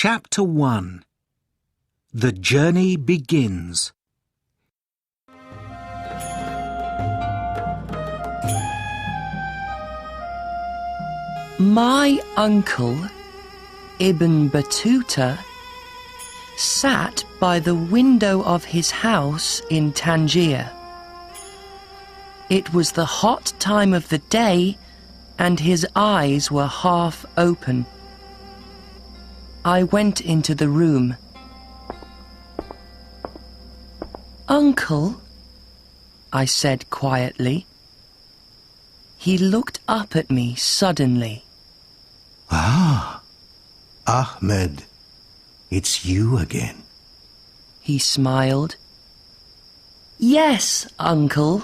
Chapter 1. The Journey Begins. My uncle, Ibn Battuta, sat by the window of his house in Tangier. It was the hot time of the day, and his eyes were half open. I went into the room. "Uncle," I said quietly. He looked up at me suddenly. "Ah, Ahmed, it's you again." He smiled. "Yes, uncle,"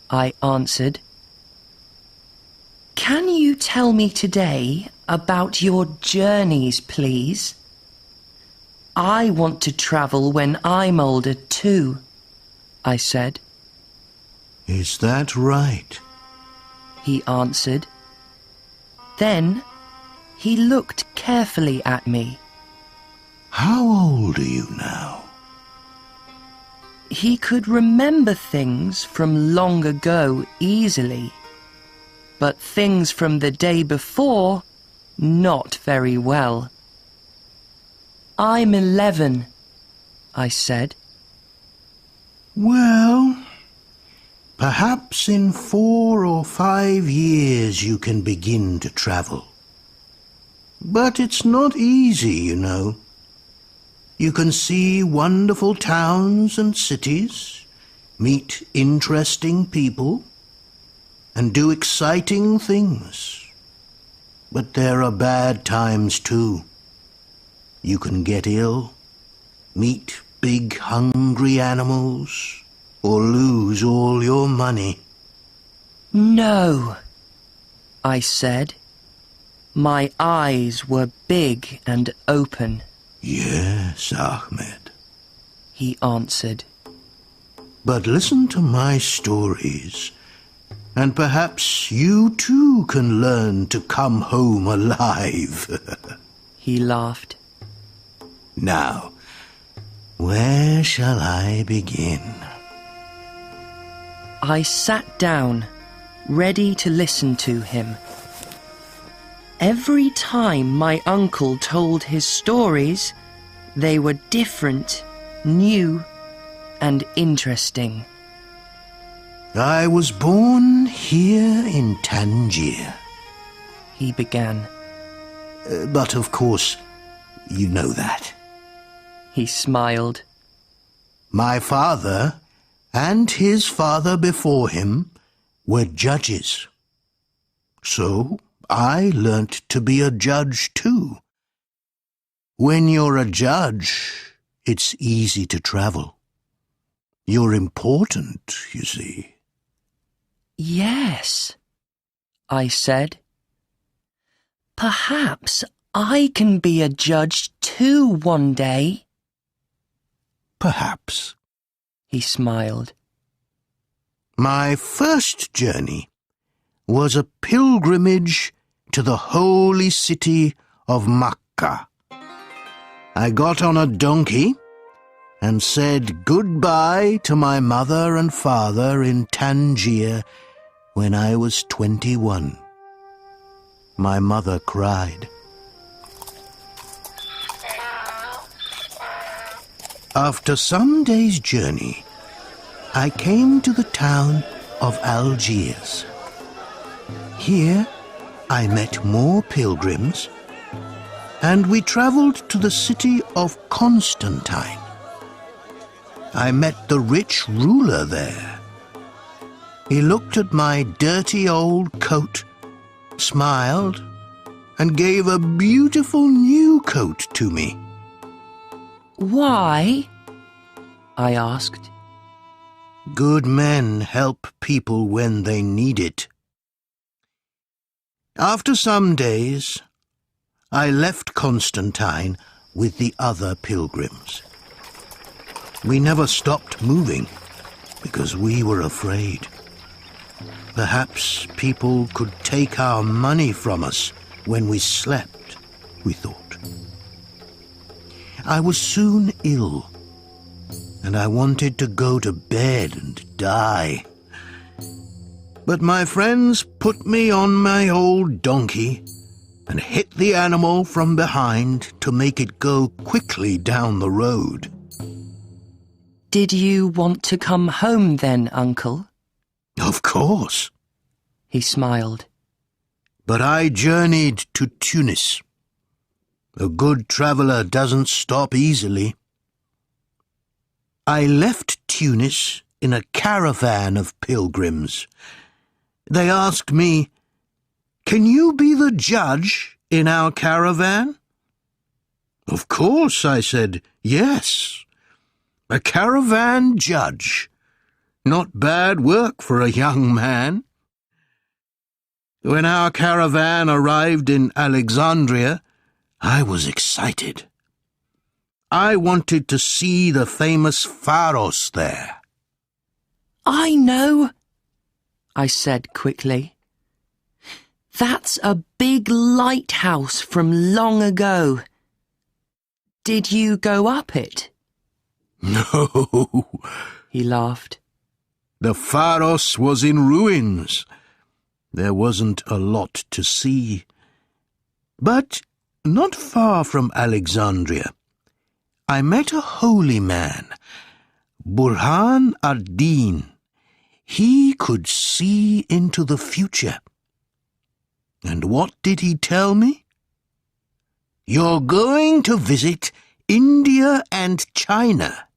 I answered. "Can you tell me today about your journeys, please? I want to travel when I'm older too," I said. "Is that right?" he answered. Then he looked carefully at me. "How old are you now?" He could remember things from long ago easily, but things from the day before, not very well. "I'm 11, I said. "Well, perhaps in 4 or 5 years you can begin to travel. But it's not easy, you know. You can see wonderful towns and cities, meet interesting people, and do exciting things. But there are bad times too. You can get ill, meet big hungry animals, or lose all your money." "No," I said. My eyes were big and open. "Yes, Ahmed," he answered. "But listen to my stories, and perhaps you too can learn to come home alive." He laughed. "Now, where shall I begin?" I sat down, ready to listen to him. Every time my uncle told his stories, they were different, new, and interesting. "I was born here in Tangier," he began. "But of course, you know that." He smiled. "My father and his father before him were judges. So I learnt to be a judge too. When you're a judge, it's easy to travel. You're important, you see." "Yes," I said. "Perhaps I can be a judge too one day." "Perhaps," he smiled. "My first journey was a pilgrimage to the holy city of Mecca. I got on a donkey and said goodbye to my mother and father in Tangier when I was 21. My mother cried. After some days' journey, I came to the town of Algiers. Here I met more pilgrims, and we travelled to the city of Constantine. I met the rich ruler there. He looked at my dirty old coat, smiled, and gave a beautiful new coat to me. "Why?" I asked. "Good men help people when they need it." After some days, I left Constantine with the other pilgrims. We never stopped moving because we were afraid. Perhaps people could take our money from us when we slept, we thought. I was soon ill, and I wanted to go to bed and die. But my friends put me on my old donkey and hit the animal from behind to make it go quickly down the road. Did you want to come home then, Uncle? Of course. He smiled. But I journeyed to Tunis. A good traveller doesn't stop easily. I left Tunis in a caravan of pilgrims. They asked me, "Can you be the judge in our caravan?" Of course, I said, yes. A caravan judge. Not bad work for a young man. When our caravan arrived in Alexandria, I was excited. I wanted to see the famous Pharos there. I know, I said quickly. That's a big lighthouse from long ago. Did you go up it? No, he laughed. The Pharos was in ruins. There wasn't a lot to see. But not far from Alexandria, I met a holy man, Burhan ad-Din. He could see into the future. And what did he tell me? You're going to visit India and China.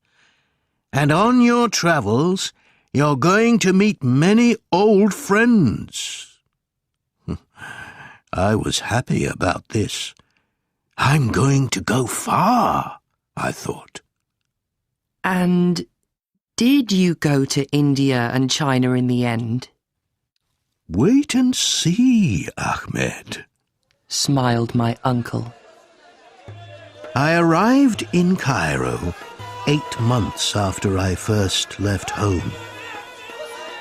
And on your travels, you're going to meet many old friends. I was happy about this. I'm going to go far, I thought. And did you go to India and China in the end? Wait and see, Ahmed, smiled my uncle. I arrived in Cairo 8 months after I first left home.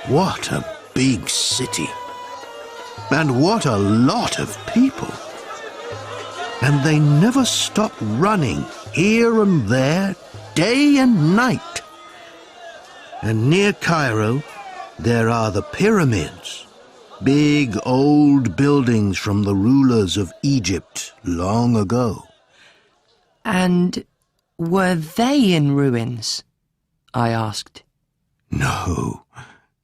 What a big city! And what a lot of people! And they never stop running here and there, day and night. And near Cairo, there are the pyramids, big old buildings from the rulers of Egypt long ago. And were they in ruins? I asked. No,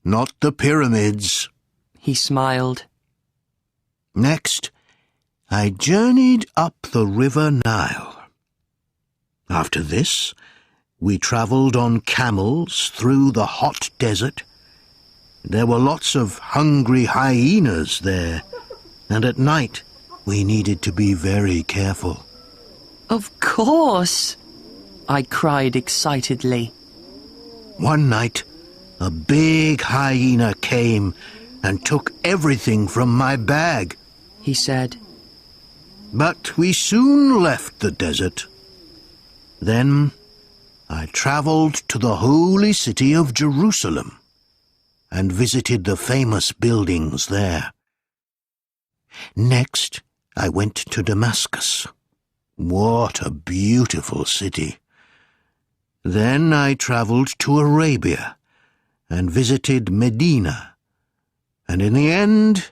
not the pyramids. He smiled. Next, I journeyed up the River Nile. After this, we travelled on camels through the hot desert. There were lots of hungry hyenas there, and at night we needed to be very careful. Of course, I cried excitedly. One night, a big hyena came and took everything from my bag, he said. But we soon left the desert. Then I travelled to the holy city of Jerusalem and visited the famous buildings there. Next, I went to Damascus. What a beautiful city! Then I travelled to Arabia and visited Medina, and in the end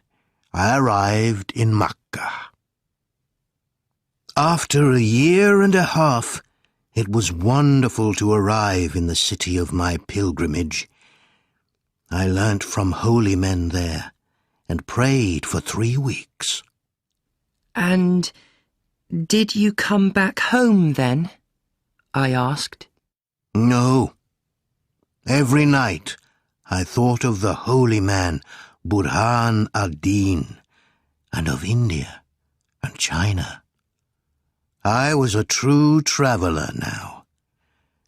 I arrived in Mecca. After a year and a half, it was wonderful to arrive in the city of my pilgrimage. I learnt from holy men there and prayed for 3 weeks. And did you come back home then? I asked. No. Every night I thought of the holy man Burhan ad-Din and of India and China. I was a true traveller now,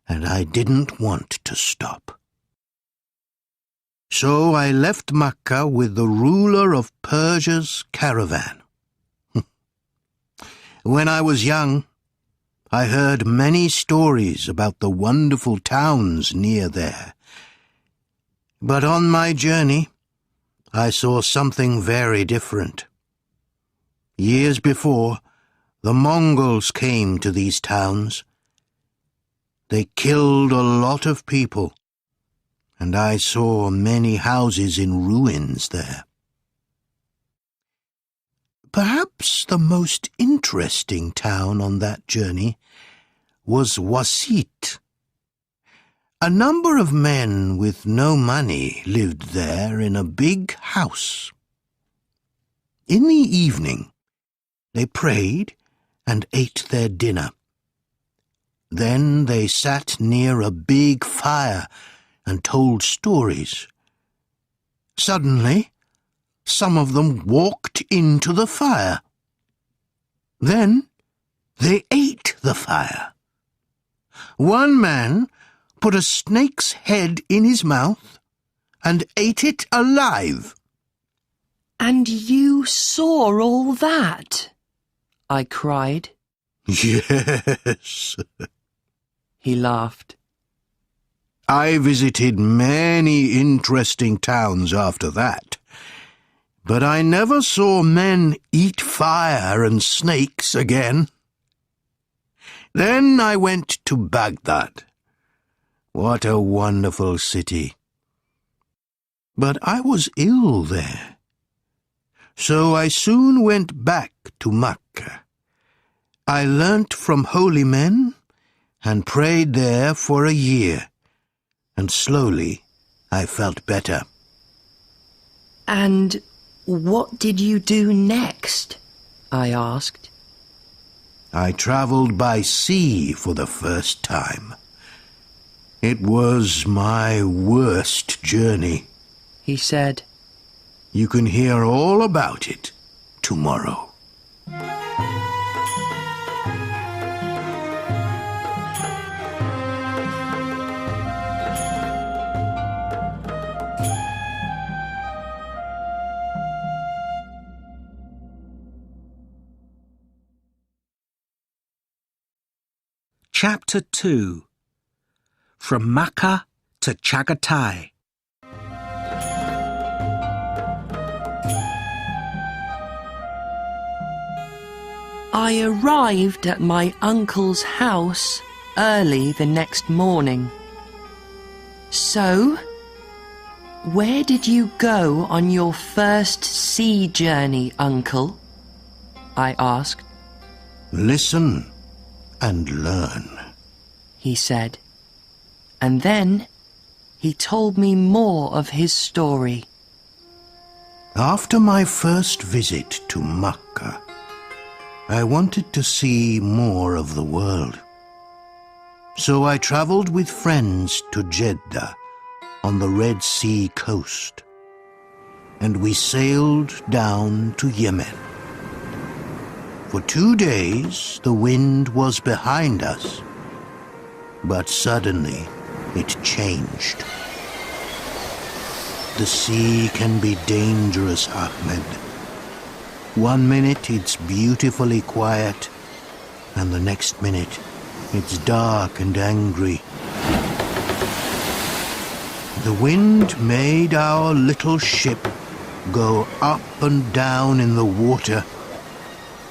and I didn't want to stop. So I left Mecca with the ruler of Persia's caravan. When I was young, I heard many stories about the wonderful towns near there. But on my journey, I saw something very different. Years before, the Mongols came to these towns They killed a lot of people, and I saw many houses in ruins there. Perhaps the most interesting town on that journey was Wasit. A number of men with no money lived there in a big house. In the evening, they prayed and ate their dinner. Then they sat near a big fire and told stories. Suddenly, some of them walked into the fire. Then they ate the fire. One man put a snake's head in his mouth and ate it alive. "And you saw all that?" I cried. Yes, He laughed. I visited many interesting towns after that, but I never saw men eat fire and snakes again. Then I went to Baghdad. What a wonderful city. But I was ill there, so I soon went back to Mecca. I learnt from holy men and prayed there for a year, and slowly I felt better. "And what did you do next?" I asked. I travelled by sea for the first time. It was my worst journey. He said. You can hear all about it tomorrow. Chapter 2. From Makkah to Chagatai. I arrived at my uncle's house early the next morning. "So, where did you go on your first sea journey, Uncle?" I asked. Listen and learn, He said. And then he told me more of his story. After my first visit to Mecca, I wanted to see more of the world. So I travelled with friends to Jeddah on the Red Sea coast, and we sailed down to Yemen. For 2 days the wind was behind us, but suddenly it changed. The sea can be dangerous, Ahmed. One minute it's beautifully quiet, and the next minute it's dark and angry. The wind made our little ship go up and down in the water,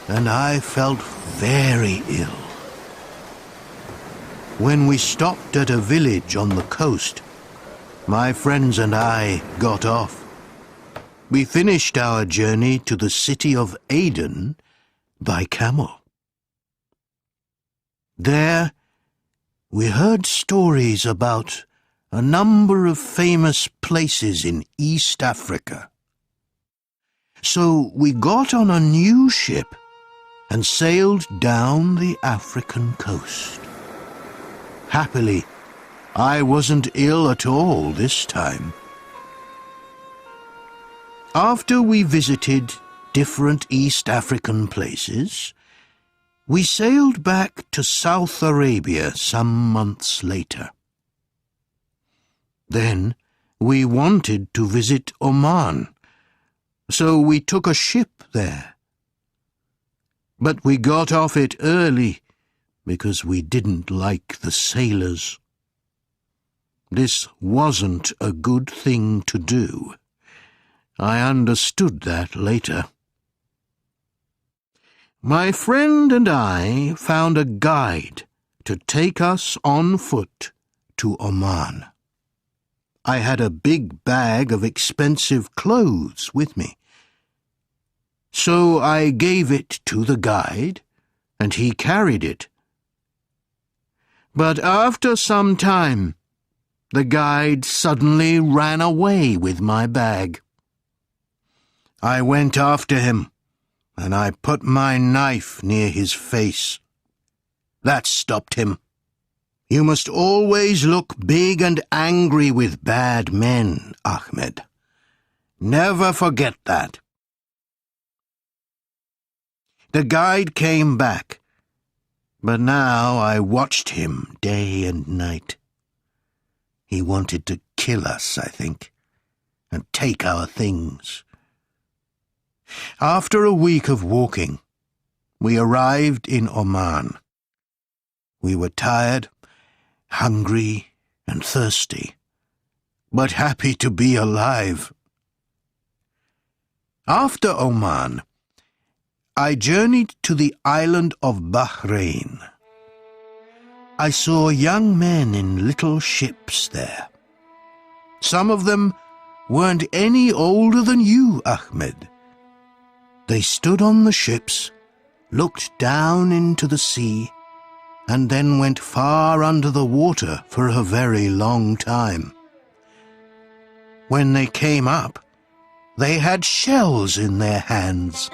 and I felt very ill. When we stopped at a village on the coast, my friends and I got off. We finished our journey to the city of Aden by camel. There, we heard stories about a number of famous places in East Africa. So we got on a new ship and sailed down the African coast. Happily, I wasn't ill at all this time. After we visited different East African places, we sailed back to South Arabia some months later. Then we wanted to visit Oman, so we took a ship there. But we got off it early because we didn't like the sailors. This wasn't a good thing to do. I understood that later. My friend and I found a guide to take us on foot to Oman. I had a big bag of expensive clothes with me. So I gave it to the guide, and he carried it. But after some time, the guide suddenly ran away with my bag. I went after him, and I put my knife near his face. That stopped him. You must always look big and angry with bad men, Ahmed. Never forget that. The guide came back, but now I watched him day and night. He wanted to kill us, I think, and take our things. After a week of walking, we arrived in Oman. We were tired, hungry, and thirsty, but happy to be alive. After Oman, I journeyed to the island of Bahrain. I saw young men in little ships there. Some of them weren't any older than you, Ahmed. They stood on the ships, looked down into the sea, and then went far under the water for a very long time. When they came up, they had shells in their hands.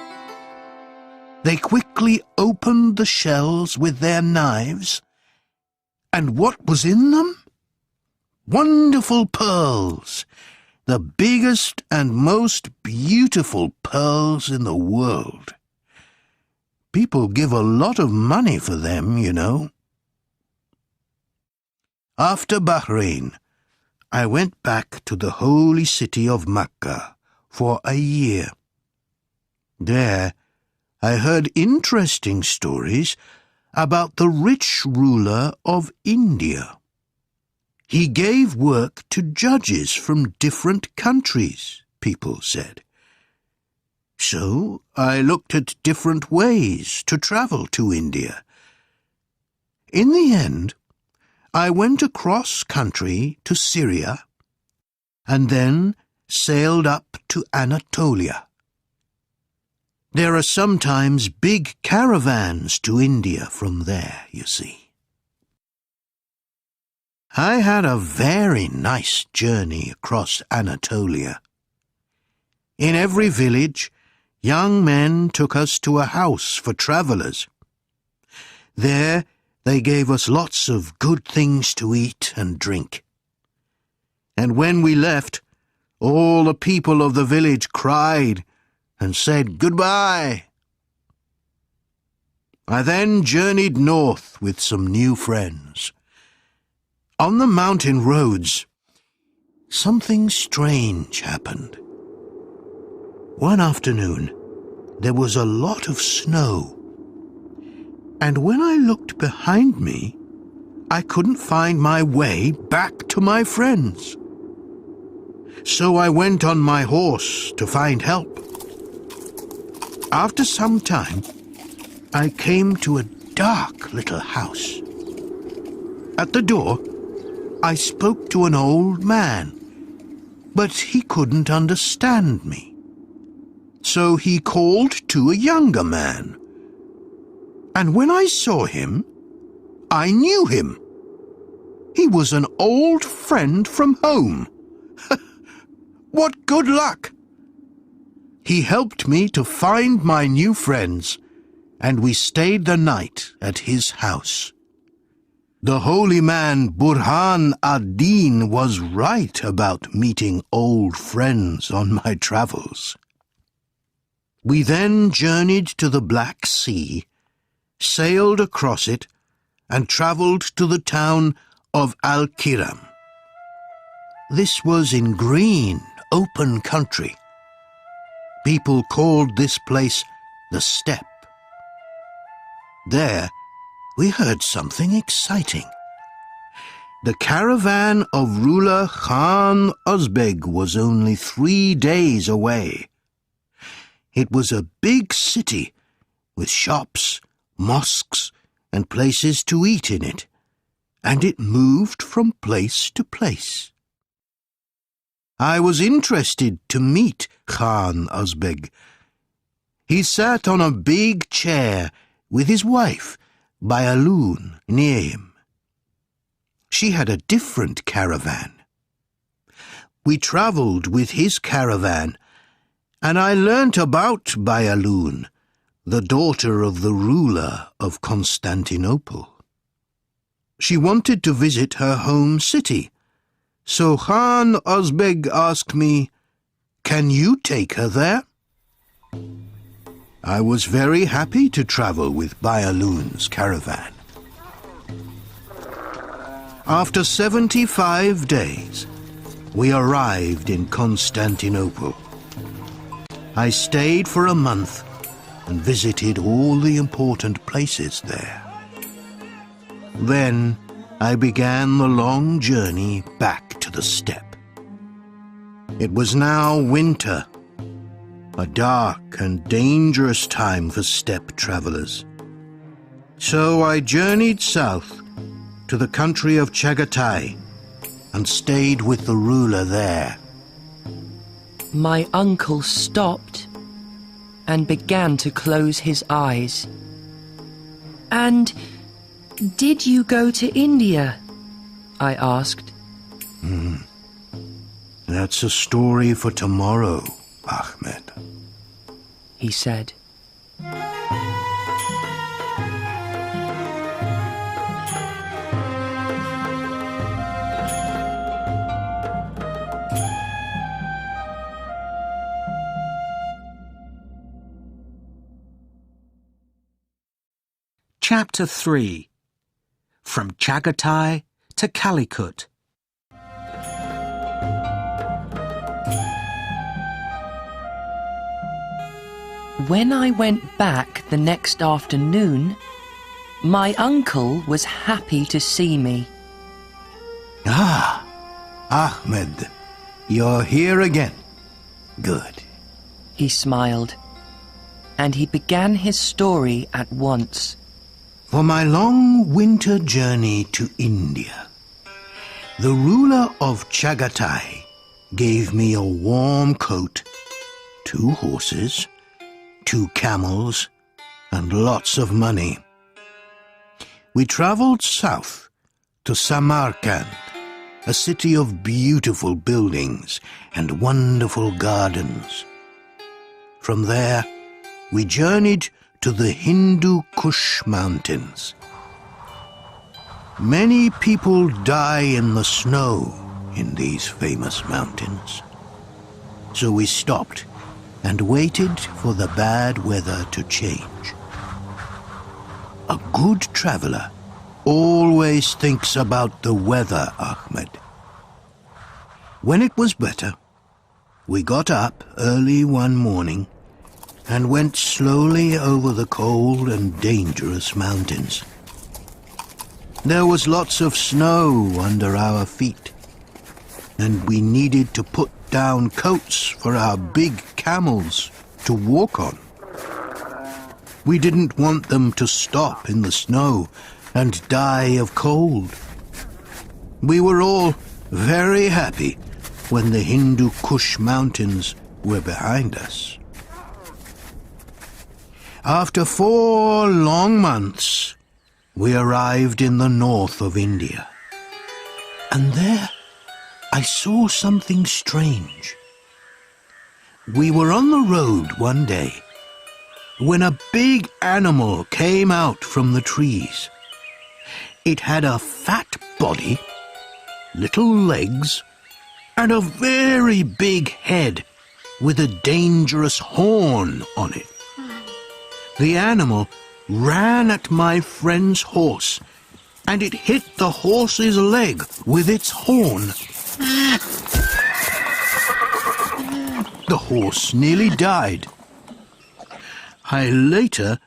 They quickly opened the shells with their knives, and what was in them? Wonderful pearls, the biggest and most beautiful pearls in the world. People give a lot of money for them, you know. After Bahrain, I went back to the holy city of Mecca for a year. There, I heard interesting stories about the rich ruler of India. He gave work to judges from different countries, people said. So I looked at different ways to travel to India. In the end, I went across country to Syria and then sailed up to Anatolia. There are sometimes big caravans to India from there, you see. I had a very nice journey across Anatolia. In every village, young men took us to a house for travellers. There they gave us lots of good things to eat and drink. And when we left, all the people of the village cried and said goodbye. I then journeyed north with some new friends. On the mountain roads, something strange happened. One afternoon, there was a lot of snow, and when I looked behind me, I couldn't find my way back to my friends. So I went on my horse to find help. After some time, I came to a dark little house. At the door, I spoke to an old man, but he couldn't understand me. So he called to a younger man. And when I saw him, I knew him. He was an old friend from home. What good luck! He helped me to find my new friends, and we stayed the night at his house. The holy man Burhan ad-Din was right about meeting old friends on my travels. We then journeyed to the Black Sea, sailed across it, and travelled to the town of Al-Kiram. This was in green, open country. People called this place the Steppe. There, we heard something exciting. The caravan of ruler Khan Uzbeg was only 3 days away. It was a big city with shops, mosques, and places to eat in it, and it moved from place to place. I was interested to meet Khan Uzbeg. He sat on a big chair with his wife by a loon near him. She had a different caravan. We travelled with his caravan, and I learnt about Bayaloon, the daughter of the ruler of Constantinople. She wanted to visit her home city, so Khan Uzbeg asked me, "Can you take her there?" I was very happy to travel with Bayaloon's caravan. After 75 days, we arrived in Constantinople. I stayed for a month and visited all the important places there. Then I began the long journey back to the steppe. It was now winter, a dark and dangerous time for steppe travelers. So I journeyed south to the country of Chagatai and stayed with the ruler there. My uncle stopped and began to close his eyes. "And did you go to India?" I asked. That's a story for tomorrow, Ahmed, he said. Chapter 3. From Chagatai to Calicut. When I went back the next afternoon, my uncle was happy to see me. "Ah, Ahmed, you're here again. Good." He smiled, and he began his story at once. For my long winter journey to India, the ruler of Chagatai gave me a warm coat, 2 horses, 2 camels, and lots of money. We travelled south to Samarkand, a city of beautiful buildings and wonderful gardens. From there, we journeyed to the Hindu Kush Mountains. Many people die in the snow in these famous mountains. So we stopped and waited for the bad weather to change. A good traveller always thinks about the weather, Ahmed. When it was better, we got up early one morning and went slowly over the cold and dangerous mountains. There was lots of snow under our feet, and we needed to put down coats for our big camels to walk on. We didn't want them to stop in the snow and die of cold. We were all very happy when the Hindu Kush Mountains were behind us. After 4 long months, we arrived in the north of India. And there, I saw something strange. We were on the road one day when a big animal came out from the trees. It had a fat body, little legs, and a very big head with a dangerous horn on it. The animal ran at my friend's horse, and it hit the horse's leg with its horn. The horse nearly died. I later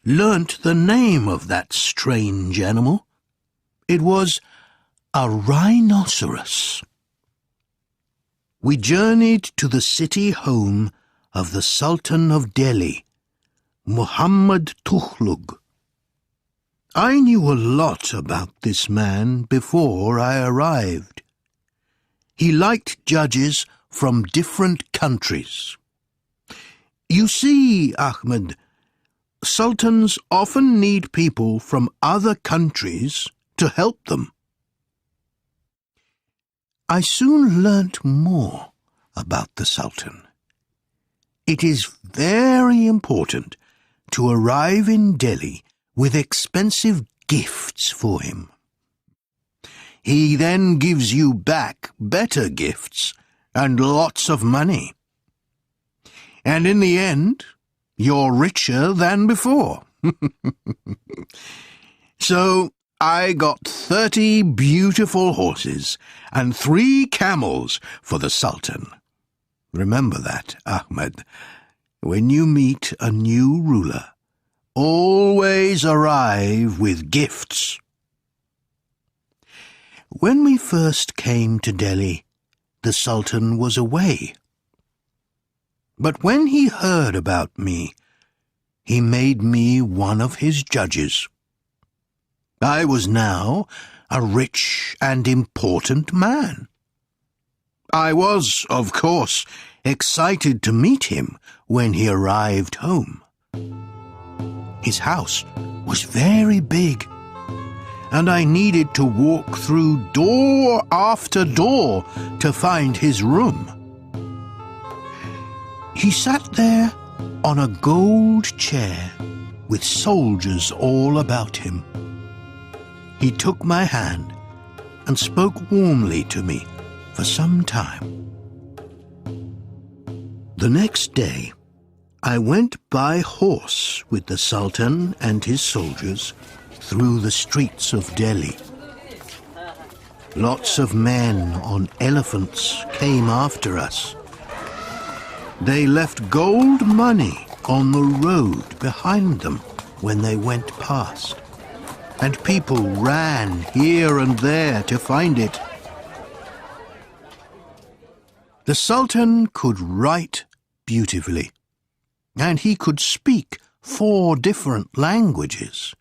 learnt the name of that strange animal. It was a rhinoceros. We journeyed to the city home of the Sultan of Delhi, Muhammad Tughlaq. I knew a lot about this man before I arrived. He liked judges from different countries. You see, Ahmed, sultans often need people from other countries to help them. I soon learnt more about the Sultan. It is very important to arrive in Delhi with expensive gifts for him. He then gives you back better gifts and lots of money. And in the end, you're richer than before. So I got 30 beautiful horses and 3 camels for the Sultan. Remember that, Ahmed. When you meet a new ruler, always arrive with gifts. When we first came to Delhi, the Sultan was away. But when he heard about me, he made me one of his judges. I was now a rich and important man. I was, of course, excited to meet him when he arrived home. His house was very big, and I needed to walk through door after door to find his room. He sat there on a gold chair with soldiers all about him. He took my hand and spoke warmly to me for some time. The next day, I went by horse with the Sultan and his soldiers through the streets of Delhi. Lots of men on elephants came after us. They left gold money on the road behind them when they went past, and people ran here and there to find it. The Sultan could write beautifully, and he could speak 4 different languages.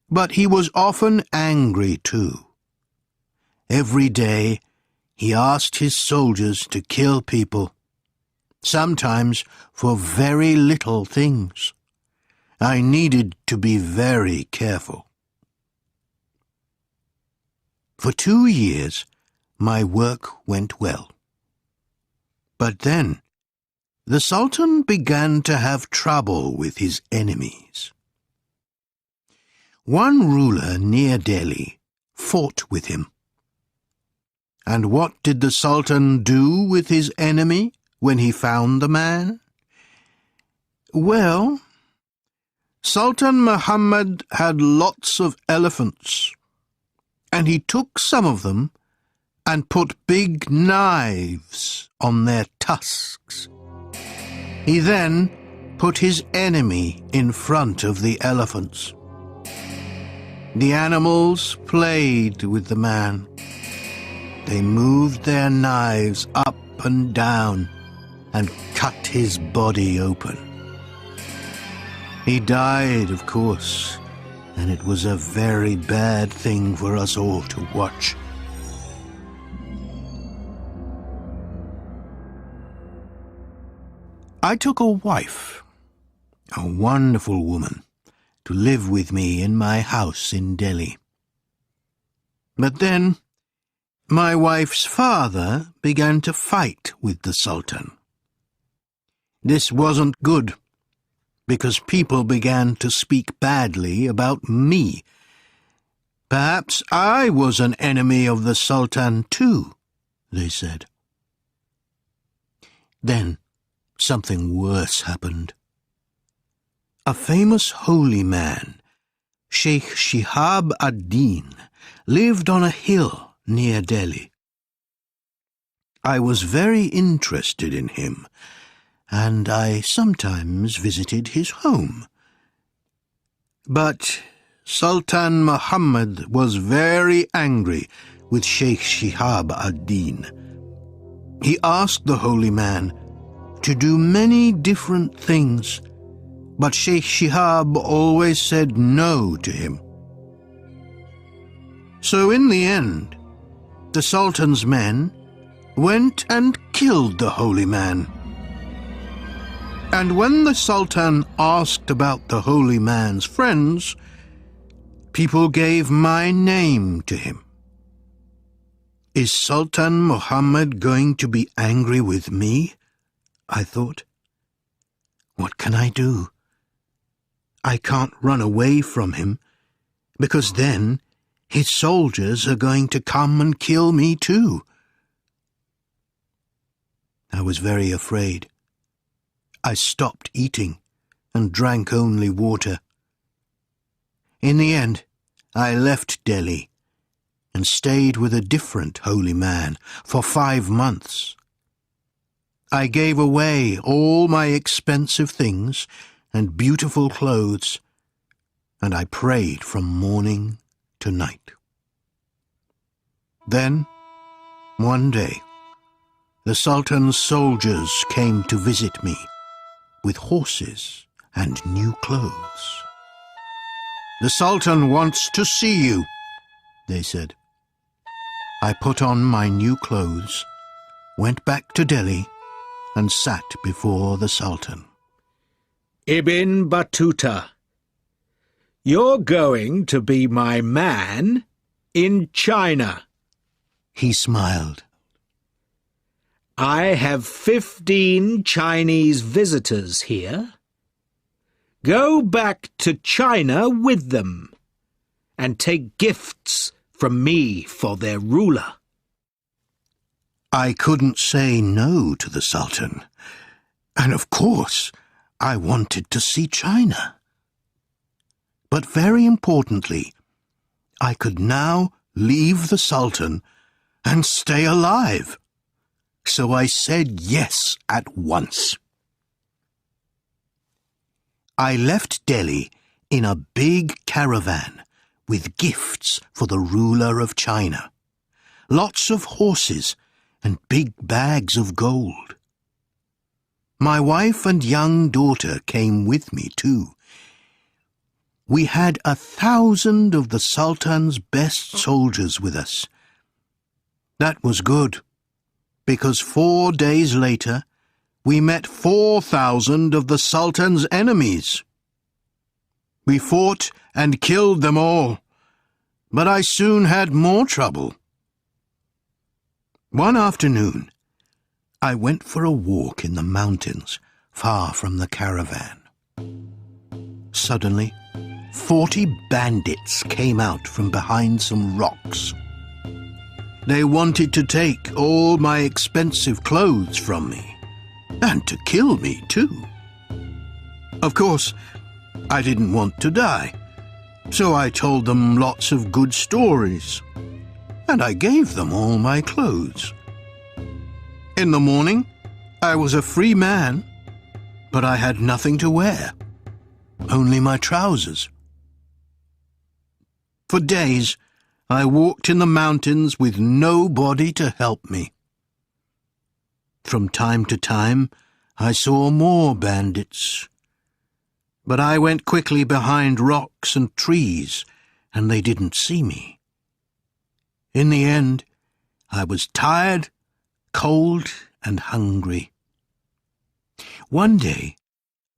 But he was often angry too. Every day he asked his soldiers to kill people, sometimes for very little things. I needed to be very careful. For 2 years, my work went well. But then, the Sultan began to have trouble with his enemies. One ruler near Delhi fought with him. And what did the Sultan do with his enemy when he found the man? Well, Sultan Muhammad had lots of elephants, and he took some of them and put big knives on their tusks. He then put his enemy in front of the elephants. The animals played with the man. They moved their knives up and down and cut his body open. He died, of course, and it was a very bad thing for us all to watch. I took a wife, a wonderful woman, to live with me in my house in Delhi. But then, my wife's father began to fight with the Sultan. This wasn't good, because people began to speak badly about me. Perhaps I was an enemy of the Sultan too, they said. Then something worse happened. A famous holy man, Sheikh Shihab ad-Din, lived on a hill near Delhi. I was very interested in him, and I sometimes visited his home. But Sultan Muhammad was very angry with Sheikh Shihab ad-Din. He asked the holy man to do many different things, but Sheikh Shihab always said no to him. So in the end, the Sultan's men went and killed the holy man. And when the Sultan asked about the holy man's friends, people gave my name to him. Is Sultan Muhammad going to be angry with me? I thought. What can I do? I can't run away from him, because then his soldiers are going to come and kill me too. I was very afraid. I stopped eating and drank only water. In the end, I left Delhi and stayed with a different holy man for 5 months. I gave away all my expensive things and beautiful clothes, and I prayed from morning to night. Then, one day, the Sultan's soldiers came to visit me with horses and new clothes. "The Sultan wants to see you," they said. I put on my new clothes, went back to Delhi, and sat before the Sultan. Ibn Battuta, you're going to be my man in China. He smiled. I have 15 Chinese visitors here. Go back to China with them and take gifts from me for their ruler. I couldn't say no to the Sultan, and of course I wanted to see China. But very importantly, I could now leave the Sultan and stay alive. So I said yes at once. I left Delhi in a big caravan with gifts for the ruler of China, lots of horses and big bags of gold. My wife and young daughter came with me too. We had 1,000 of the Sultan's best soldiers with us. That was good, because 4 days later we met 4,000 of the Sultan's enemies. We fought and killed them all, but I soon had more trouble. One afternoon, I went for a walk in the mountains far from the caravan. Suddenly, 40 bandits came out from behind some rocks. They wanted to take all my expensive clothes from me, and to kill me too. Of course, I didn't want to die, so I told them lots of good stories, and I gave them all my clothes. In the morning, I was a free man, but I had nothing to wear, only my trousers. For days, I walked in the mountains with nobody to help me. From time to time, I saw more bandits, but I went quickly behind rocks and trees, and they didn't see me. In the end, I was tired, cold, and hungry. One day,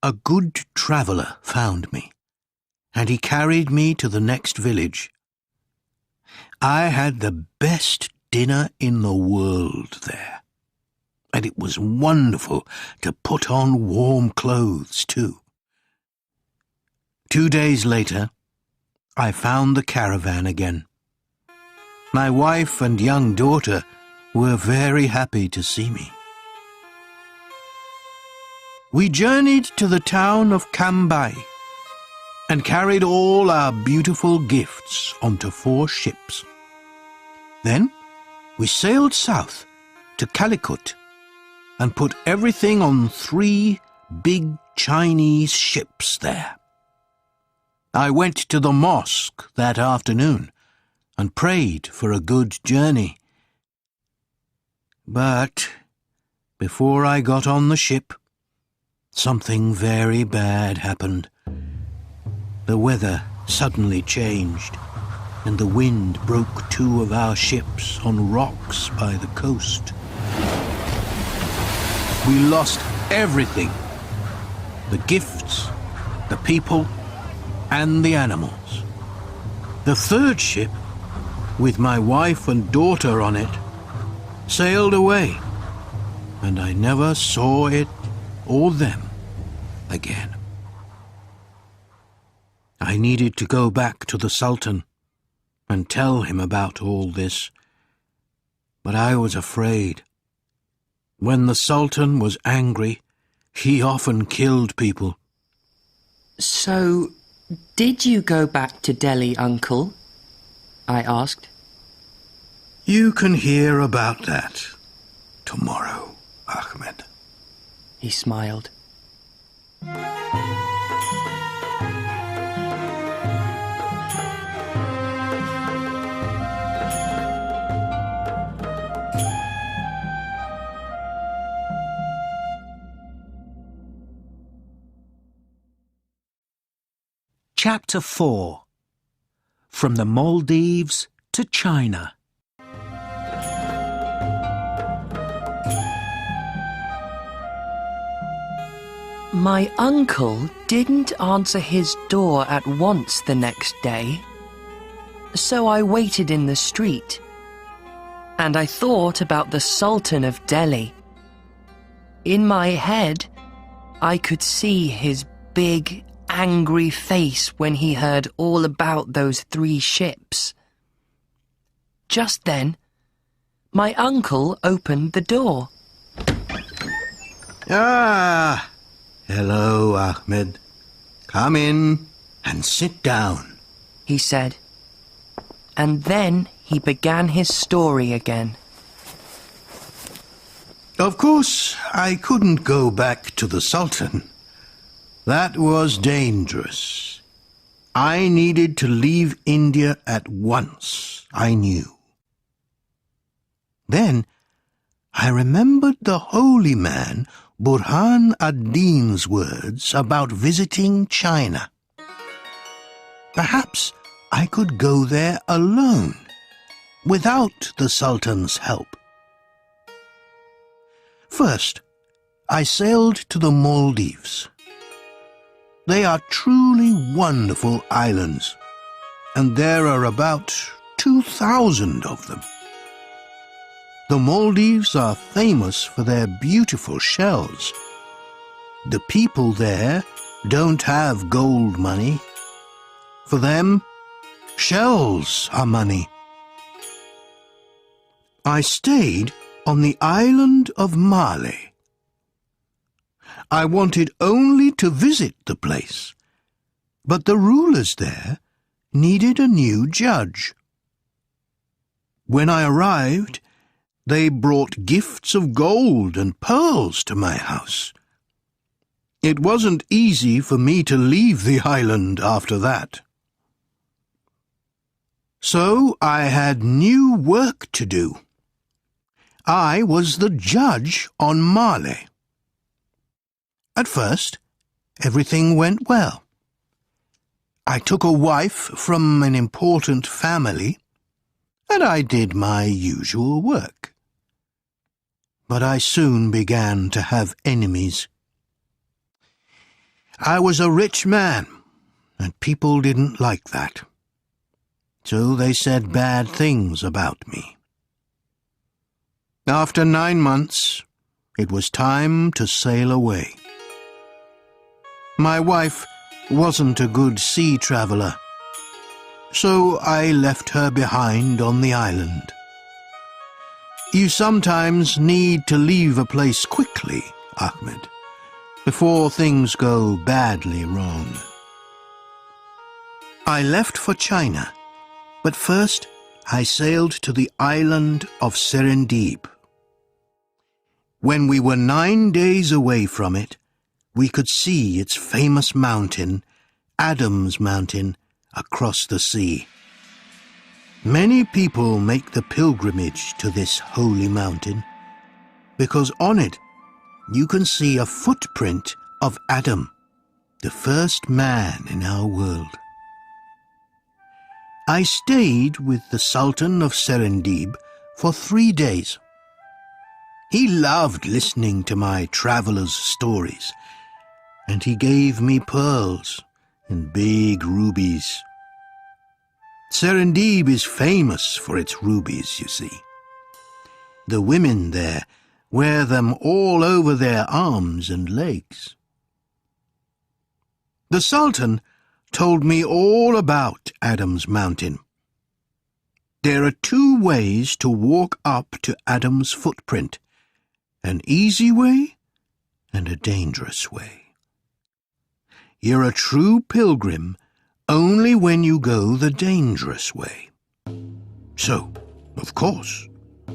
a good traveller found me, and he carried me to the next village. I had the best dinner in the world there, and it was wonderful to put on warm clothes too. 2 days later, I found the caravan again. My wife and young daughter were very happy to see me. We journeyed to the town of Cambay and carried all our beautiful gifts onto 4 ships. Then we sailed south to Calicut and put everything on 3 big Chinese ships there. I went to the mosque that afternoon and prayed for a good journey. But before I got on the ship, something very bad happened. The weather suddenly changed, and the wind broke two of our ships on rocks by the coast. We lost everything: the gifts, the people, and the animals. The third ship, with my wife and daughter on it, sailed away, and I never saw it or them again. I needed to go back to the Sultan and tell him about all this, but I was afraid. When the Sultan was angry, he often killed people. So, did you go back to Delhi, Uncle? I asked. You can hear about that tomorrow, Ahmed. He smiled. Chapter 4. From the Maldives to China. My uncle didn't answer his door at once the next day, so I waited in the street, and I thought about the Sultan of Delhi. In my head, I could see his big, angry face when he heard all about those 3 ships. Just then, my uncle opened the door. Ah! Hello, Ahmed. Come in and sit down, He said. And then he began his story again. Of course, I couldn't go back to the Sultan. That was dangerous. I needed to leave India at once, I knew. Then I remembered the holy man Burhan ad-Din's words about visiting China. Perhaps I could go there alone, without the Sultan's help. First, I sailed to the Maldives. They are truly wonderful islands, and there are about 2,000 of them. The Maldives are famous for their beautiful shells. The people there don't have gold money. For them, shells are money. I stayed on the island of Malé. I wanted only to visit the place, but the rulers there needed a new judge. When I arrived, they brought gifts of gold and pearls to my house. It wasn't easy for me to leave the island after that. So I had new work to do. I was the judge on Malé. At first, everything went well. I took a wife from an important family, and I did my usual work. But I soon began to have enemies. I was a rich man, and people didn't like that. So they said bad things about me. After 9 months, it was time to sail away. My wife wasn't a good sea traveler, so I left her behind on the island. You sometimes need to leave a place quickly, Ahmed, before things go badly wrong. I left for China, but first I sailed to the island of Serendib. When we were 9 days away from it, we could see its famous mountain, Adam's Mountain, across the sea. Many people make the pilgrimage to this holy mountain because on it you can see a footprint of Adam, the first man in our world. I stayed with the Sultan of Serendib for 3 days. He loved listening to my travelers' stories, and he gave me pearls and big rubies. Serendib is famous for its rubies, you see. The women there wear them all over their arms and legs. The Sultan told me all about Adam's mountain. There are 2 ways to walk up to Adam's footprint, an easy way and a dangerous way. You're a true pilgrim only when you go the dangerous way. So, of course,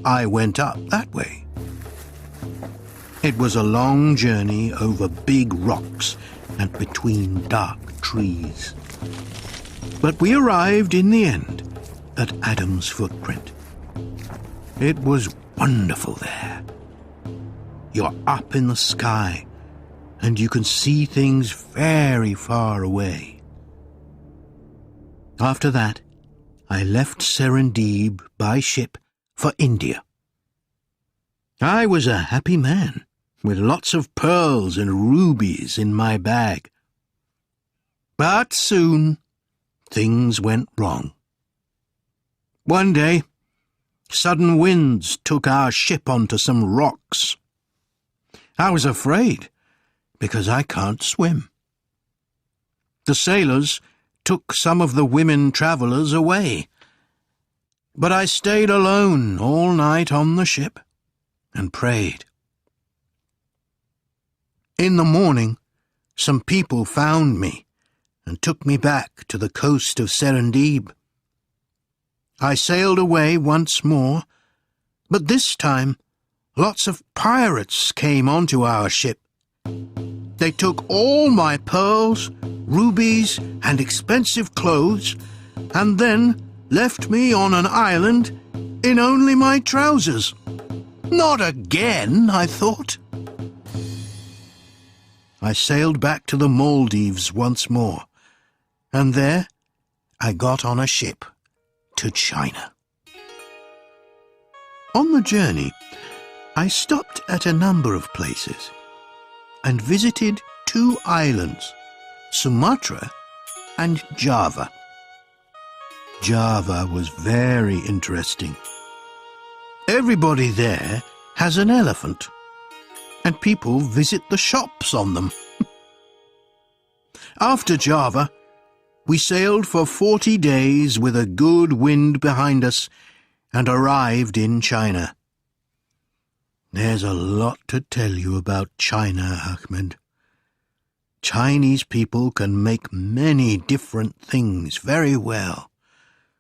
I went up that way. It was a long journey over big rocks and between dark trees. But we arrived in the end at Adam's footprint. It was wonderful there. You're up in the sky, and you can see things very far away. After that, I left Serendib by ship for India. I was a happy man, with lots of pearls and rubies in my bag. But soon, things went wrong. One day, sudden winds took our ship onto some rocks. I was afraid, because I can't swim. The sailors took some of the women travellers away, but I stayed alone all night on the ship and prayed. In the morning, some people found me and took me back to the coast of Serendib. I sailed away once more, but this time lots of pirates came onto our ship. They took all my pearls, rubies, and expensive clothes, and then left me on an island in only my trousers. Not again, I thought. I sailed back to the Maldives once more, and there I got on a ship to China. On the journey, I stopped at a number of places and visited 2 islands, Sumatra and Java. Java was very interesting. Everybody there has an elephant, and people visit the shops on them. After Java, we sailed for 40 days with a good wind behind us and arrived in China. There's a lot to tell you about China, Ahmed. Chinese people can make many different things very well,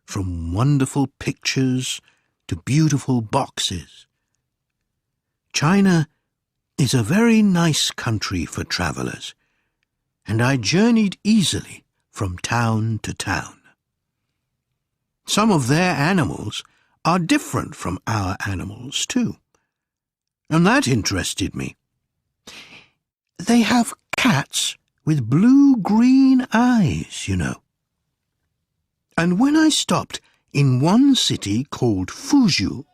from wonderful pictures to beautiful boxes. China is a very nice country for travellers, and I journeyed easily from town to town. Some of their animals are different from our animals too, and that interested me. They have cats with blue-green eyes, you know. And when I stopped in one city called Fuzhou,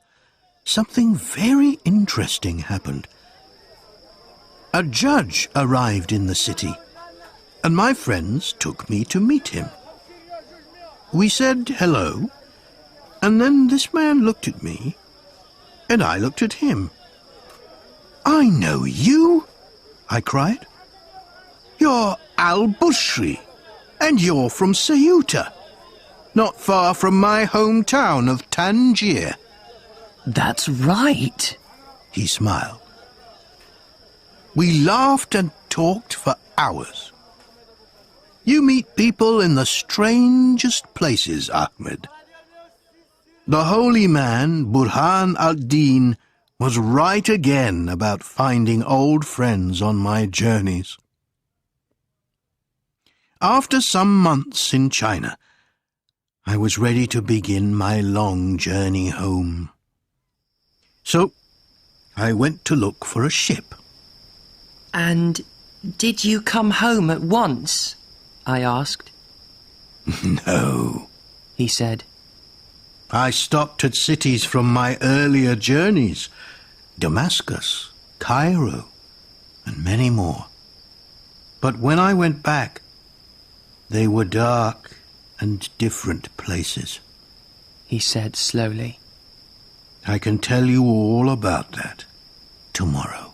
something very interesting happened. A judge arrived in the city, and my friends took me to meet him. We said hello, and then this man looked at me, and I looked at him. "I know you," I cried. "You're Al-Bushri, and you're from Ceuta, not far from my hometown of Tangier." That's right, he smiled. We laughed and talked for hours. You meet people in the strangest places, Ahmed. The holy man, Burhan al-Din, was right again about finding old friends on my journeys. After some months in China, I was ready to begin my long journey home. So I went to look for a ship. And Did you come home at once? I asked. No, He said. I stopped at cities from my earlier journeys, Damascus, Cairo, and many more. But when I went back, they were dark and different places. He said slowly. I can tell you all about that tomorrow.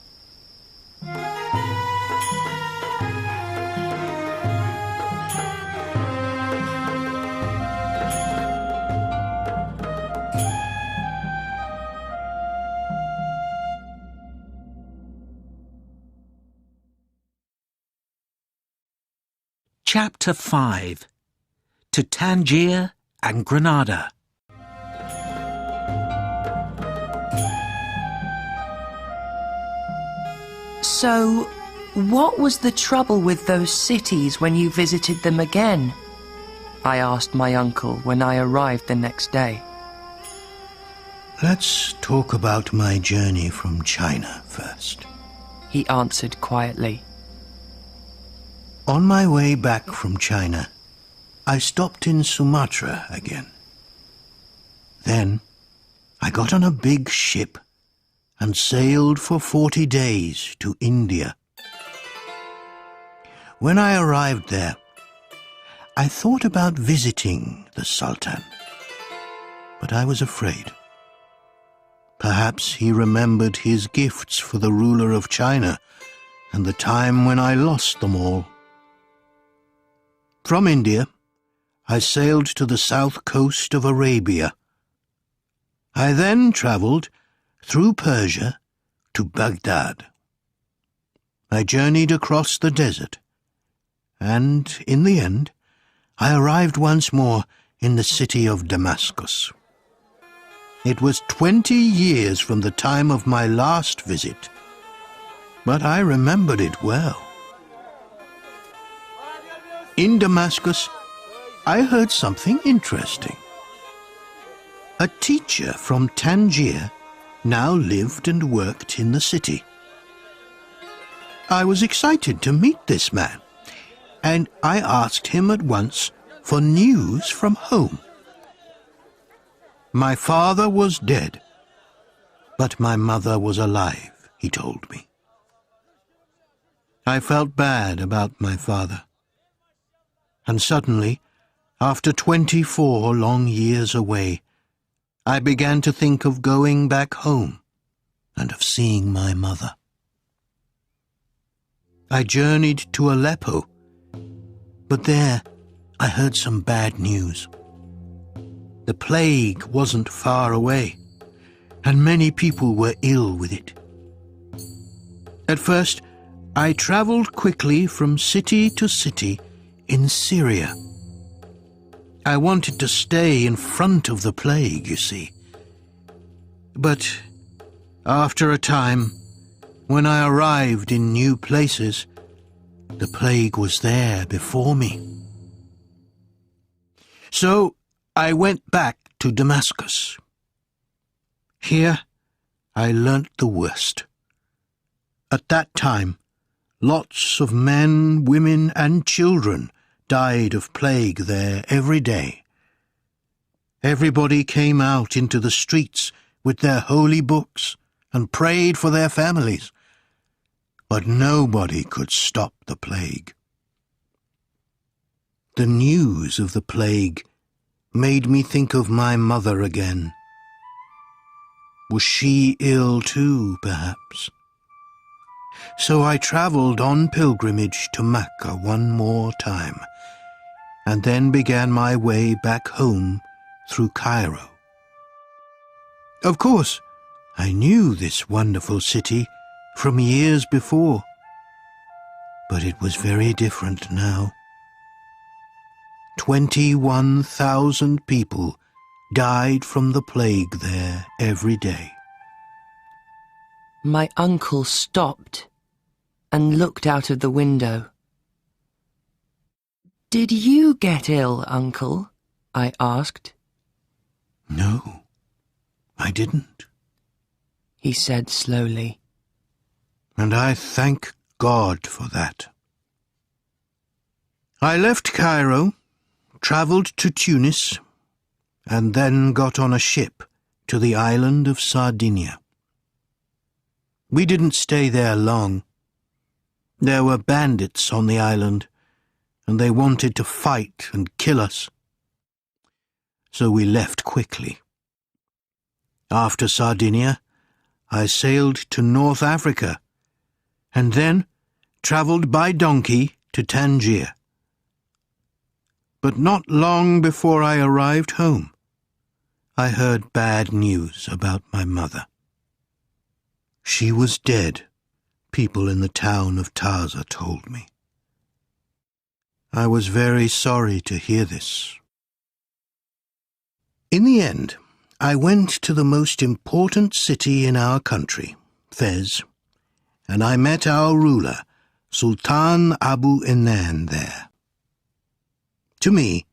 Chapter 5. To Tangier and Granada. So, what was the trouble with those cities when you visited them again? I asked my uncle when I arrived the next day. Let's talk about my journey from China first. He answered quietly. On my way back from China, I stopped in Sumatra again. Then I got on a big ship and sailed for 40 days to India. When I arrived there, I thought about visiting the Sultan, but I was afraid. Perhaps he remembered his gifts for the ruler of China and the time when I lost them all. From India, I sailed to the south coast of Arabia. I then travelled through Persia to Baghdad. I journeyed across the desert, and in the end, I arrived once more in the city of Damascus. It was 20 years from the time of my last visit, but I remembered it well. In Damascus, I heard something interesting. A teacher from Tangier now lived and worked in the city. I was excited to meet this man, and I asked him at once for news from home. My father was dead, but my mother was alive, he told me. I felt bad about my father. And suddenly, after 24 long years away, I began to think of going back home and of seeing my mother. I journeyed to Aleppo, but there I heard some bad news. The plague wasn't far away, and many people were ill with it. At first, I travelled quickly from city to city in Syria. I wanted to stay in front of the plague, you see. But after a time, when I arrived in new places, the plague was there before me. So I went back to Damascus. Here I learnt the worst. At that time, lots of men, women, and children died of plague there every day. Everybody came out into the streets with their holy books and prayed for their families, but nobody could stop the plague. The news of the plague made me think of my mother again. Was she ill too, perhaps? So I travelled on pilgrimage to Mecca one more time, and then began my way back home through Cairo. Of course, I knew this wonderful city from years before, but it was very different now. 21,000 people died from the plague there every day. My uncle stopped and looked out of the window. Did you get ill, Uncle? I asked. No, I didn't, he said slowly. And I thank God for that. I left Cairo, travelled to Tunis, and then got on a ship to the island of Sardinia. We didn't stay there long. There were bandits on the island, and they wanted to fight and kill us. So we left quickly. After Sardinia, I sailed to North Africa, and then travelled by donkey to Tangier. But not long before I arrived home, I heard bad news about my mother. She was dead, people in the town of Taza told me. I was very sorry to hear this. In the end, I went to the most important city in our country, Fez, and I met our ruler, Sultan Abu Inan, there. To me,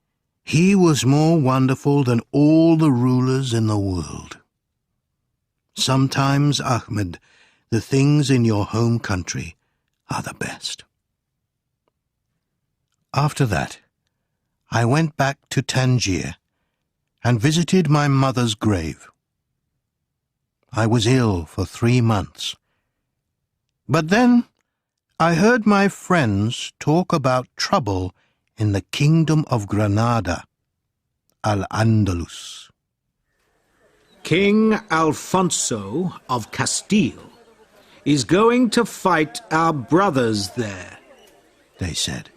he was more wonderful than all the rulers in the world. Sometimes, Ahmed, the things in your home country are the best. After that, I went back to Tangier and visited my mother's grave. I was ill for 3 months. But then I heard my friends talk about trouble in the kingdom of Granada, Al-Andalus. King Alfonso of Castile is going to fight our brothers there, They said.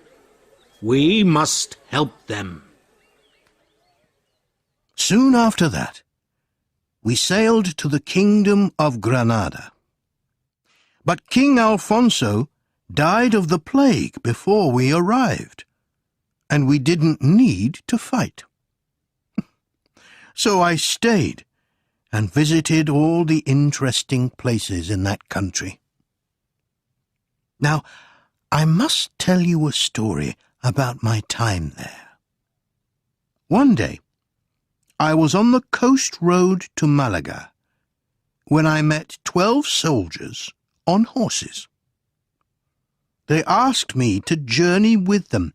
We must help them. Soon after that, we sailed to the kingdom of Granada. But King Alfonso died of the plague before we arrived, and we didn't need to fight. So I stayed and visited all the interesting places in that country. Now, I must tell you a story about my time there. One day, I was on the coast road to Malaga when I met 12 soldiers on horses. They asked me to journey with them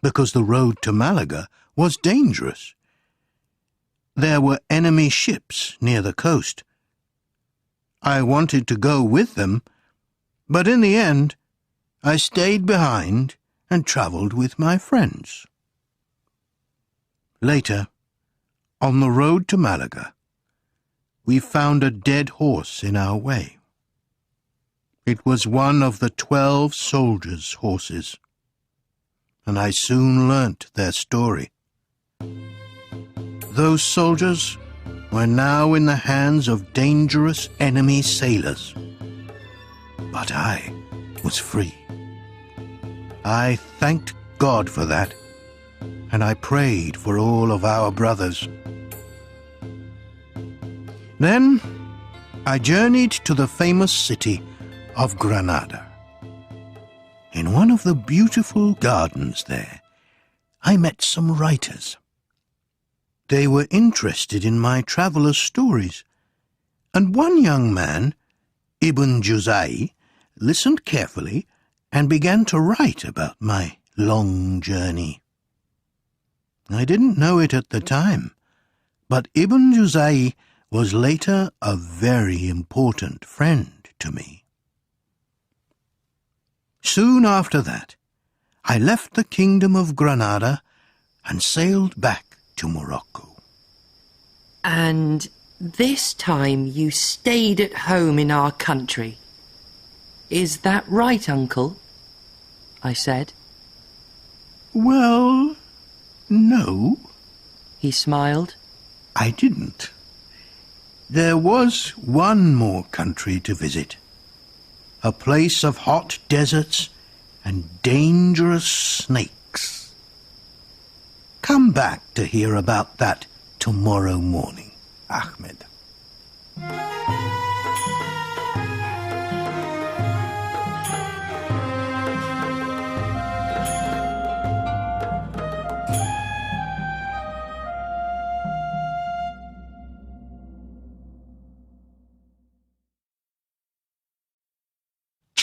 because the road to Malaga was dangerous. There were enemy ships near the coast. I wanted to go with them, but in the end, I stayed behind and travelled with my friends. Later, on the road to Malaga, we found a dead horse in our way. It was one of the 12 soldiers' horses, and I soon learnt their story. Those soldiers were now in the hands of dangerous enemy sailors, but I was free. I thanked God for that, and I prayed for all of our brothers. Then I journeyed to the famous city of Granada. In one of the beautiful gardens there, I met some writers. They were interested in my traveller's stories, and one young man, Ibn Juzai, listened carefully and began to write about my long journey. I didn't know it at the time, but Ibn Juzai was later a very important friend to me. Soon after that, I left the kingdom of Granada and sailed back to Morocco. And this time you stayed at home in our country. Is that right, Uncle? I said. Well, no, He smiled. I didn't. There was one more country to visit, a place of hot deserts and dangerous snakes. Come back to hear about that tomorrow morning, Ahmed.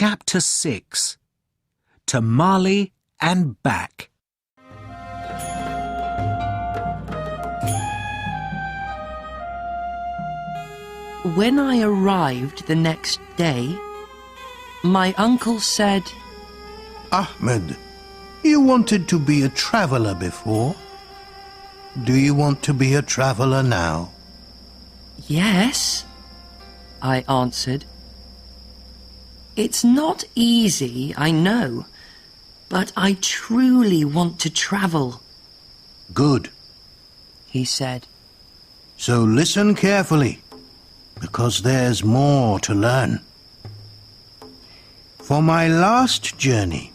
Chapter 6. To Mali and Back. When I arrived the next day, my uncle said, Ahmed, you wanted to be a traveller before. Do you want to be a traveller now? "Yes," I answered. "It's not easy, I know, but I truly want to travel," Good. he said. So listen carefully, because there's more to learn. For my last journey,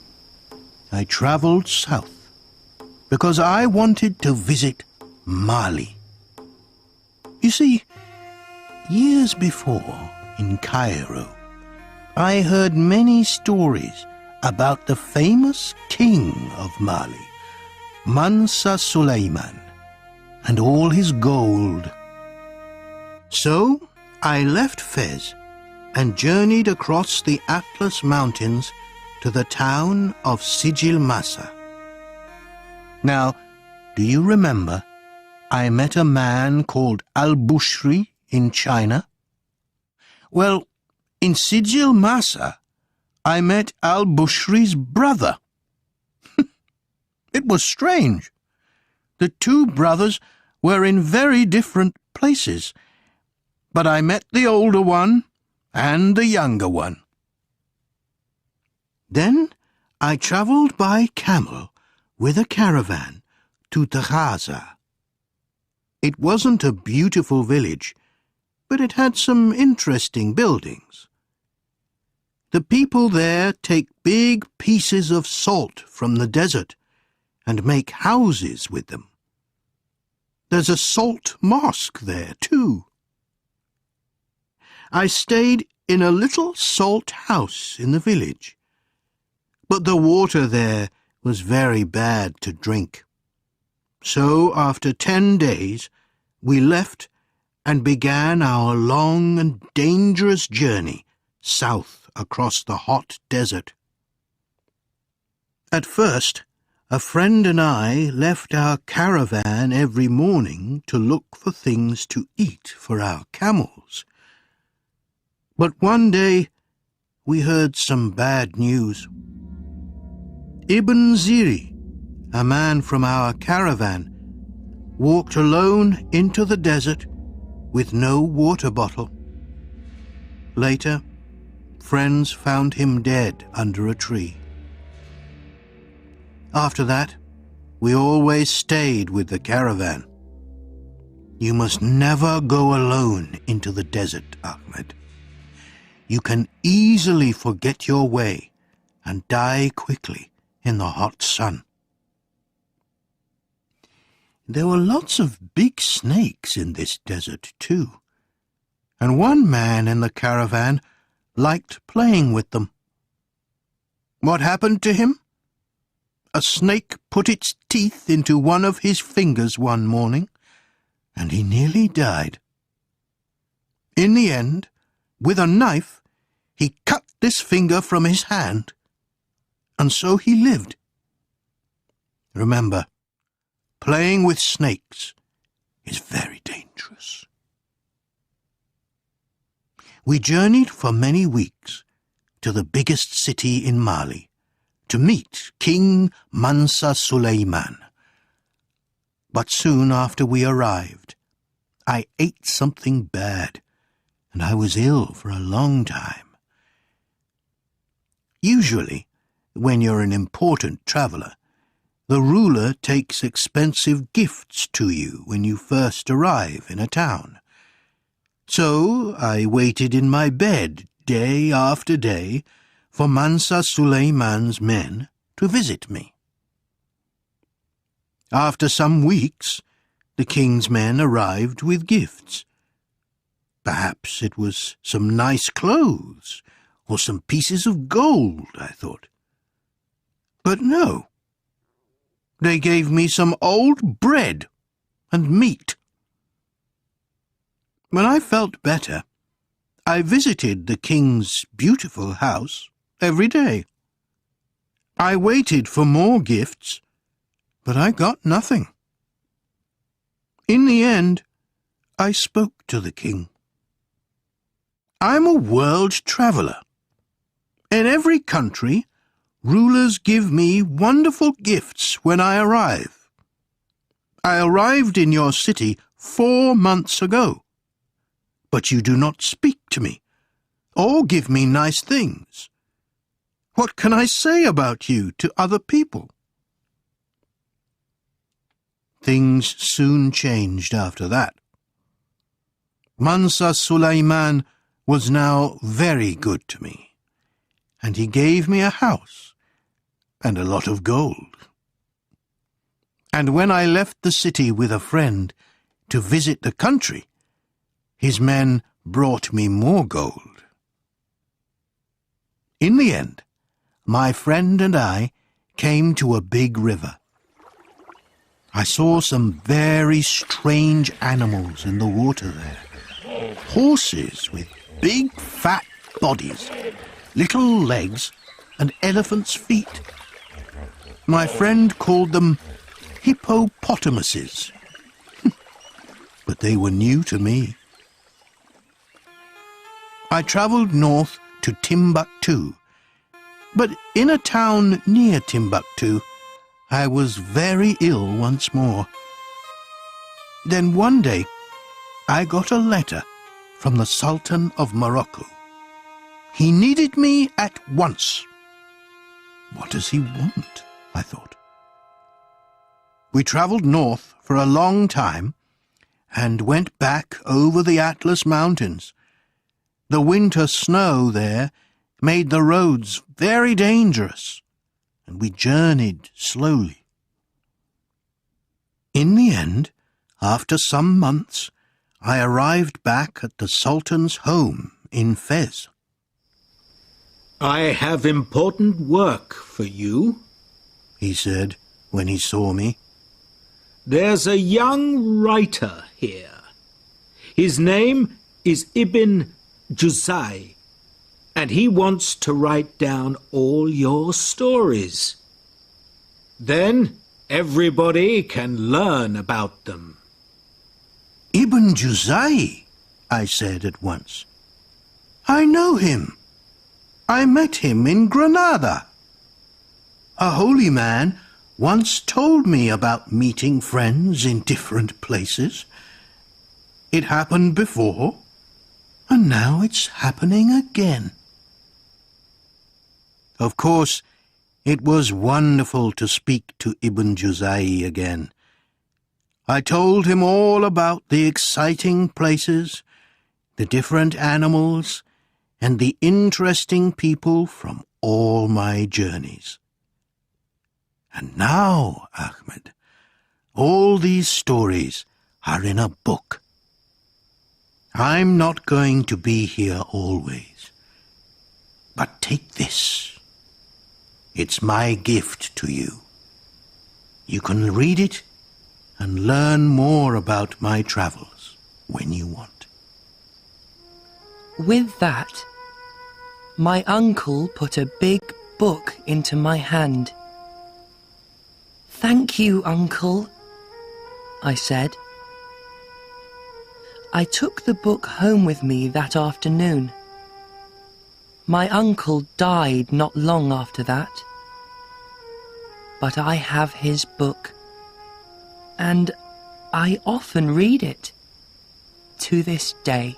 I travelled south because I wanted to visit Mali. You see, years before, in Cairo, I heard many stories about the famous king of Mali, Mansa Suleiman, and all his gold. So I left Fez and journeyed across the Atlas Mountains to the town of Sijil Massa. Now, do you remember I met a man called Al-Bushri in China? Well, in Sijil Massa, I met Al-Bushri's brother. It was strange. The two brothers were in very different places, but I met the older one and the younger one. Then I travelled by camel with a caravan to Taghaza. It wasn't a beautiful village, but it had some interesting buildings. The people there take big pieces of salt from the desert and make houses with them. There's a salt mosque there, too. I stayed in a little salt house in the village, but the water there was very bad to drink. So after 10 days, we left and began our long and dangerous journey south across the hot desert. At first, a friend and I left our caravan every morning to look for things to eat for our camels. But one day, we heard some bad news. Ibn Ziri, a man from our caravan, walked alone into the desert with no water bottle. Later, friends found him dead under a tree. After that, we always stayed with the caravan. You must never go alone into the desert, Ahmed. You can easily forget your way and die quickly in the hot sun. There were lots of big snakes in this desert, too, and one man in the caravan liked playing with them. What happened to him? A snake put its teeth into one of his fingers one morning, and he nearly died. In the end, with a knife, he cut this finger from his hand, and so he lived. Remember, playing with snakes is very dangerous. We journeyed for many weeks to the biggest city in Mali to meet King Mansa Suleiman. But soon after we arrived, I ate something bad, and I was ill for a long time. Usually, when you're an important traveller, the ruler takes expensive gifts to you when you first arrive in a town. So I waited in my bed day after day for Mansa Suleiman's men to visit me. After some weeks, the king's men arrived with gifts. Perhaps it was some nice clothes or some pieces of gold, I thought. But no. They gave me some old bread and meat. When I felt better, I visited the king's beautiful house every day. I waited for more gifts, but I got nothing. In the end, I spoke to the king. I'm a world traveller. In every country, rulers give me wonderful gifts when I arrive. I arrived in your city 4 months ago, but you do not speak to me or give me nice things. What can I say about you to other people? Things soon changed after that. Mansa Sulaiman was now very good to me, and he gave me a house and a lot of gold. And when I left the city with a friend to visit the country, his men brought me more gold. In the end, my friend and I came to a big river. I saw some very strange animals in the water there. Horses with big fat bodies, little legs and elephants' feet. My friend called them hippopotamuses, but they were new to me. I travelled north to Timbuktu, but in a town near Timbuktu, I was very ill once more. Then one day, I got a letter from the Sultan of Morocco. He needed me at once. What does he want? I thought. We travelled north for a long time and went back over the Atlas Mountains. The winter snow there made the roads very dangerous, and we journeyed slowly. In the end, after some months, I arrived back at the Sultan's home in Fez. I have important work for you, he said when he saw me. There's a young writer here. His name is Ibn Juzai, and he wants to write down all your stories. Then everybody can learn about them. Ibn Juzai, I said at once. I know him. I met him in Granada. A holy man once told me about meeting friends in different places. It happened before, and now it's happening again. Of course, it was wonderful to speak to Ibn Juzai again. I told him all about the exciting places, the different animals, and the interesting people from all my journeys. And now, Ahmed, all these stories are in a book. I'm not going to be here always. But take this. It's my gift to you. You can read it and learn more about my travels when you want. With that, my uncle put a big book into my hand. "Thank you, Uncle," I said. I took the book home with me that afternoon. My uncle died not long after that. But I have his book, and I often read it to this day.